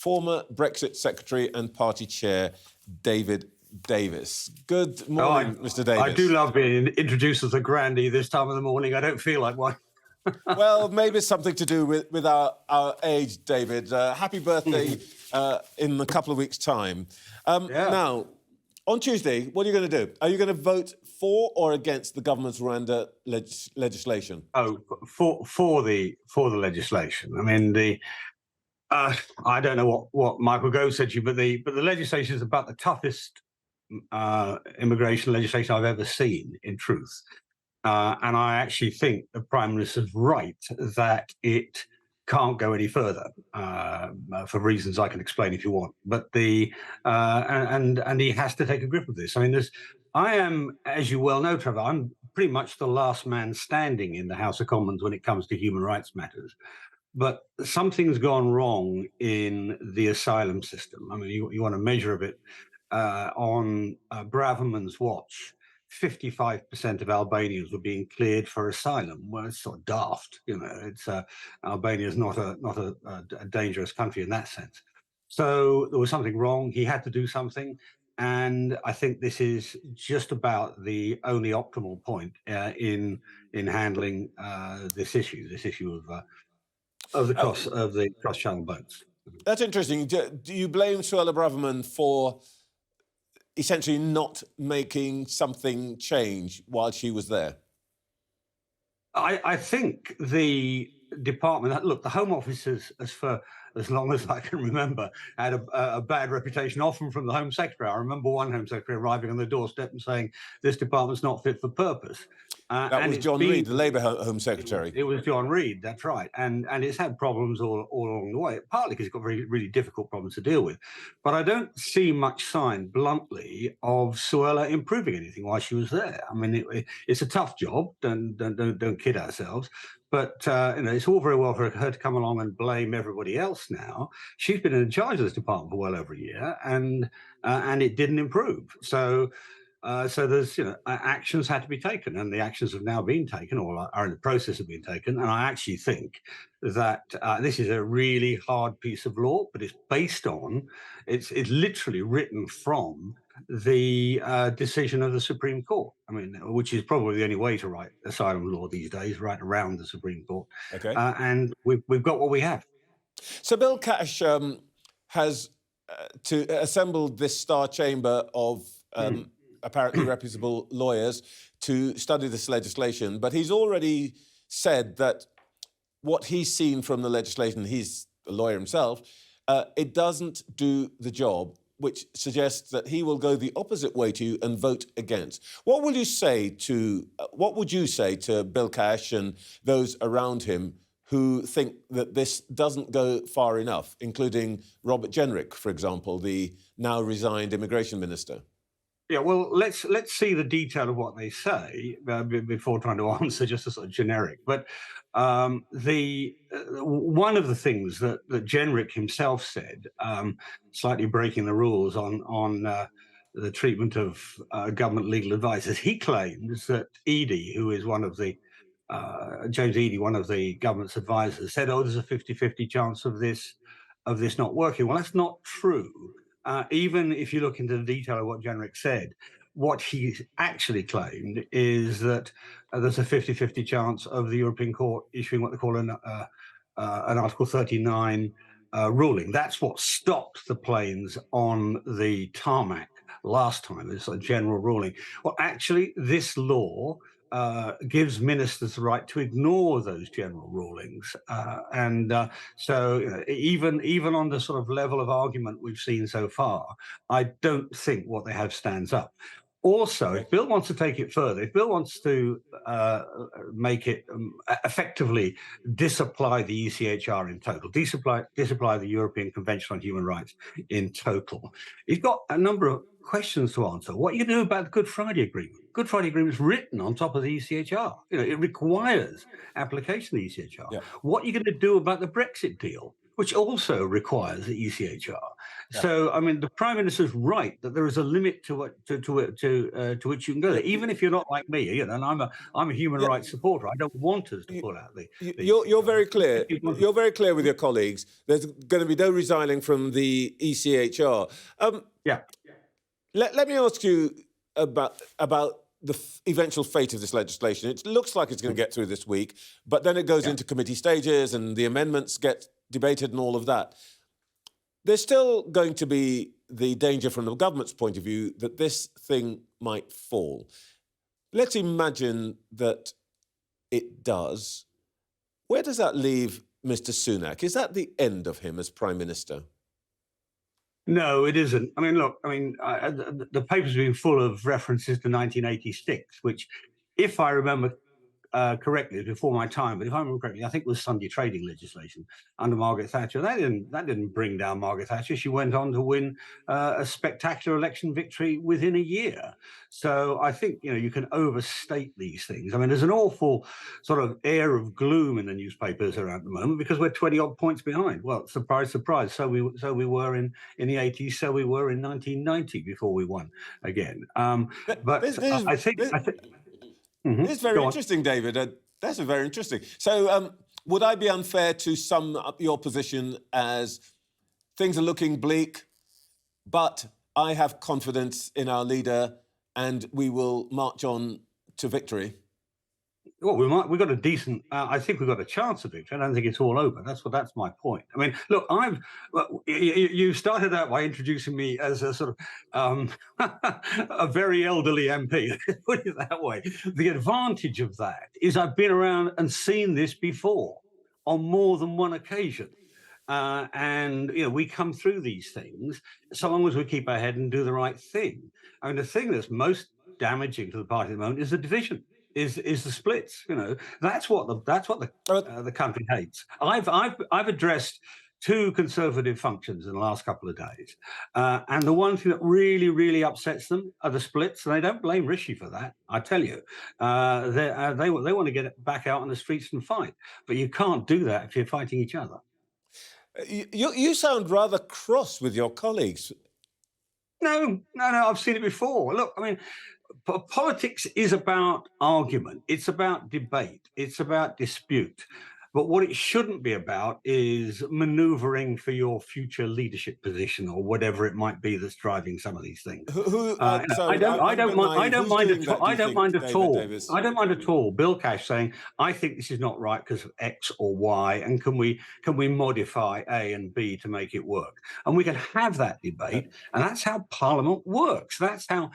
former Brexit Secretary and Party Chair David Davis. Good morning, Mr. Davis. I do love being introduced as a grandee this time of the morning. I don't feel like one. Well, maybe it's something to do with our age, David. Happy birthday in a couple of weeks' time. Now, on Tuesday, what are you going to do? Are you going to vote for or against the government's Rwanda legislation? Oh, for the legislation. I mean, I don't know what Michael Gove said to you, but the legislation is about the toughest immigration legislation I've ever seen, in truth. And I actually think the Prime Minister's right that it can't go any further for reasons I can explain if you want. But and he has to take a grip of this. I mean, I am, as you well know, Trevor, I'm pretty much the last man standing in the House of Commons when it comes to human rights matters. But something's gone wrong in the asylum system. I mean, you want to measure a bit on Braverman's watch. 55% of Albanians were being cleared for asylum. Well, it's sort of daft, you know. It's Albania is not a dangerous country in that sense. So there was something wrong. He had to do something, and I think this is just about the only optimal point in handling this issue of the cross-channel boats. That's interesting. Do you blame Suella Braverman for essentially not making something change while she was there? I think the department, look, the Home Office has for as long as I can remember, had a bad reputation, often from the Home Secretary. I remember one Home Secretary arriving on the doorstep and saying, this department's not fit for purpose. That was John Reid, the Labour Home Secretary. It was John Reid, that's right. And it's had problems all along the way, partly because it's got really difficult problems to deal with. But I don't see much sign, bluntly, of Suella improving anything while she was there. I mean, it's a tough job, don't kid ourselves. But it's all very well for her to come along and blame everybody else now. She's been in charge of this department for well over a year, and it didn't improve. So there's actions had to be taken, and the actions have now been taken, or are in the process of being taken. And I actually think that this is a really hard piece of law, but it's based on it's literally written from the decision of the Supreme Court. I mean, which is probably the only way to write asylum law these days, right around the Supreme Court. Okay. And we've got what we have. So Bill Cash has assembled this star chamber of apparently reputable lawyers to study this legislation, but he's already said that what he's seen from the legislation, he's a lawyer himself, it doesn't do the job, which suggests that he will go the opposite way to you and vote against. What would you say to Bill Cash and those around him who think that this doesn't go far enough, including Robert Jenrick, for example, the now resigned immigration minister? Yeah, well, let's see the detail of what they say before trying to answer just a sort of generic. But one of the things that Jenrick himself said, slightly breaking the rules on the treatment of government legal advisors, he claims that Edie, who is one of the James Edie, one of the government's advisors, said, "Oh, there's a 50-50 chance of this not working." Well, that's not true. Even if you look into the detail of what Jenrick said, what he actually claimed is that there's a 50-50 chance of the European Court issuing what they call an Article 39 ruling. That's what stopped the planes on the tarmac last time, this general ruling. Well, actually, this law gives ministers the right to ignore those general rulings, so even on the sort of level of argument we've seen so far, I don't think what they have stands up. Also, if Bill wants to take it further, if Bill wants to make it effectively disapply the ECHR in total, disapply the European Convention on Human Rights in total, he's got a number of questions to answer. What are you going to do about the Good Friday Agreement? Good Friday Agreement is written on top of the ECHR. It requires application of the ECHR. Yeah. What are you going to do about the Brexit deal, which also requires the ECHR? Yeah. So, I mean, the Prime Minister's right that there is a limit to what to which you can go there, even if you're not like me. You know, and I'm a human Yeah. rights supporter. I don't want us to You- pull out these You're, things. you're very clear. If you want- You're very clear with your colleagues. There's going to be no resigning from the ECHR. Yeah. Let me ask you about the eventual fate of this legislation. It looks like it's going to get through this week, but then it goes into committee stages and the amendments get debated and all of that. There's still going to be the danger from the government's point of view that this thing might fall. Let's imagine that it does. Where does that leave Mr. Sunak? Is that the end of him as Prime Minister? No, it isn't. I mean, look, the paper's been full of references to 1986, which, if I remember correctly, it was before my time, but if I remember correctly, I think it was Sunday trading legislation under Margaret Thatcher. That didn't bring down Margaret Thatcher. She went on to win a spectacular election victory within a year. So I think you can overstate these things. I mean, there's an awful sort of air of gloom in the newspapers around the moment because we're 20 odd points behind. Well, surprise, surprise. So we were in the 80s. So we were in 1990 before we won again. I think. It's very interesting, David. That's very interesting. So would I be unfair to sum up your position as things are looking bleak, but I have confidence in our leader and we will march on to victory? Well, we've got a decent. I think we've got a chance of victory. I don't think it's all over. That's my point. I mean, look, you started out by introducing me as a sort of a very elderly MP. Put it that way. The advantage of that is I've been around and seen this before on more than one occasion. And we come through these things so long as we keep our head and do the right thing. I mean, the thing that's most damaging to the party at the moment is the division. Is the splits? That's what the country hates. I've addressed two Conservative functions in the last couple of days, and the one thing that really upsets them are the splits. And they don't blame Rishi for that. I tell you, they want to get back out on the streets and fight, but you can't do that if you're fighting each other. You sound rather cross with your colleagues. No, I've seen it before. Look, I mean, politics is about argument. It's about debate. It's about dispute. But what it shouldn't be about is maneuvering for your future leadership position or whatever it might be that's driving some of these things. I don't mind at all. Bill Cash saying, I think this is not right because of X or Y, and can we modify A and B to make it work? And we can have that debate, and that's how Parliament works. That's how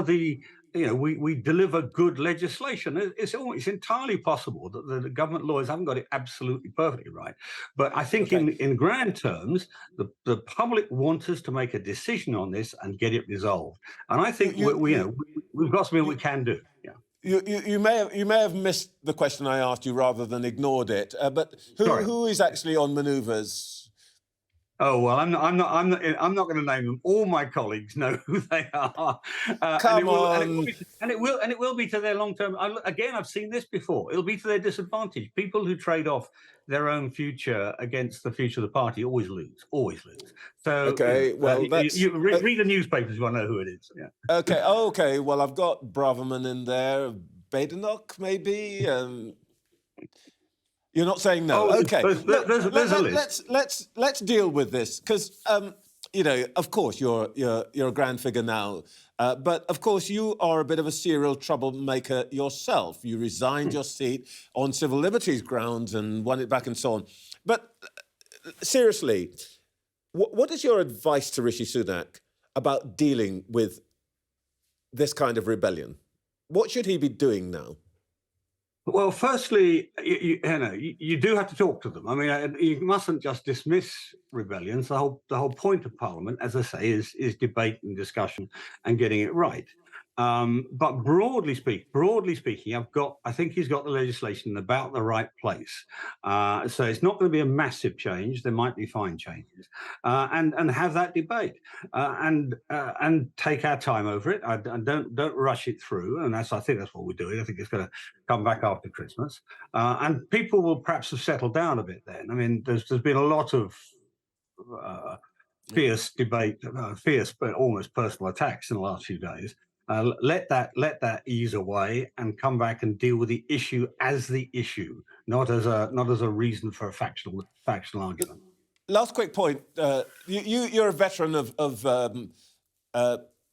the we deliver good legislation. It's entirely possible that the government lawyers haven't got it absolutely perfectly right. But I think in grand terms, the public want us to make a decision on this and get it resolved. And I think we've got something we can do. Yeah. You may have missed the question I asked you rather than ignored it. But who is actually on manoeuvres? Oh well, I'm not going to name them. All my colleagues know who they are. Come on, and it will be to their long term. Again, I've seen this before. It'll be to their disadvantage. People who trade off their own future against the future of the party always lose. So you read the newspapers. You want to know who it is. Yeah. Okay. Well, I've got Braverman in there. Badenoch, maybe. You're not saying no. Okay. There's a list. Let's deal with this because of course you're a grand figure now, but of course you are a bit of a serial troublemaker yourself. You resigned your seat on civil liberties grounds and won it back and so on. But seriously, what is your advice to Rishi Sunak about dealing with this kind of rebellion? What should he be doing now? Well, firstly, you do have to talk to them. I mean, you mustn't just dismiss rebellions. The whole point of Parliament, as I say, is debate and discussion and getting it right. But broadly speaking, I think he's got the legislation in about the right place. So it's not going to be a massive change. There might be fine changes, and have that debate and take our time over it. And don't rush it through. And I think that's what we're doing. I think it's going to come back after Christmas, and people will perhaps have settled down a bit then. I mean, there's been a lot of fierce debate, fierce but almost personal attacks in the last few days. Let that ease away and come back and deal with the issue as the issue, not as a reason for a factional argument. Last quick point. You're a veteran of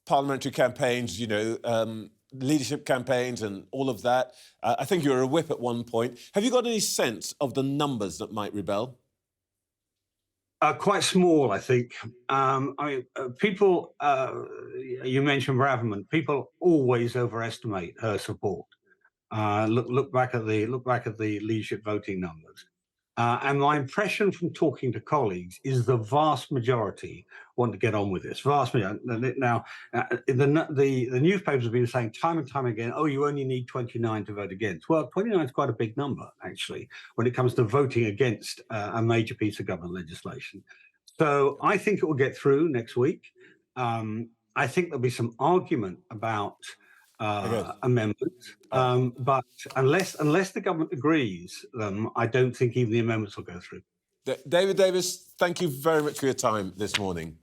parliamentary campaigns, leadership campaigns and all of that. I think you were a whip at one point. Have you got any sense of the numbers that might rebel? Quite small, I think. People. You mentioned Braverman. People always overestimate her support. Look back at the leadership voting numbers. And my impression from talking to colleagues is the vast majority want to get on with this. Vast majority. Now, the newspapers have been saying time and time again, oh, you only need 29 to vote against. Well, 29 is quite a big number, actually, when it comes to voting against a major piece of government legislation. So I think it will get through next week. I think there'll be some argument about amendments, but unless the government agrees them, I don't think even the amendments will go through. David Davis, thank you very much for your time this morning.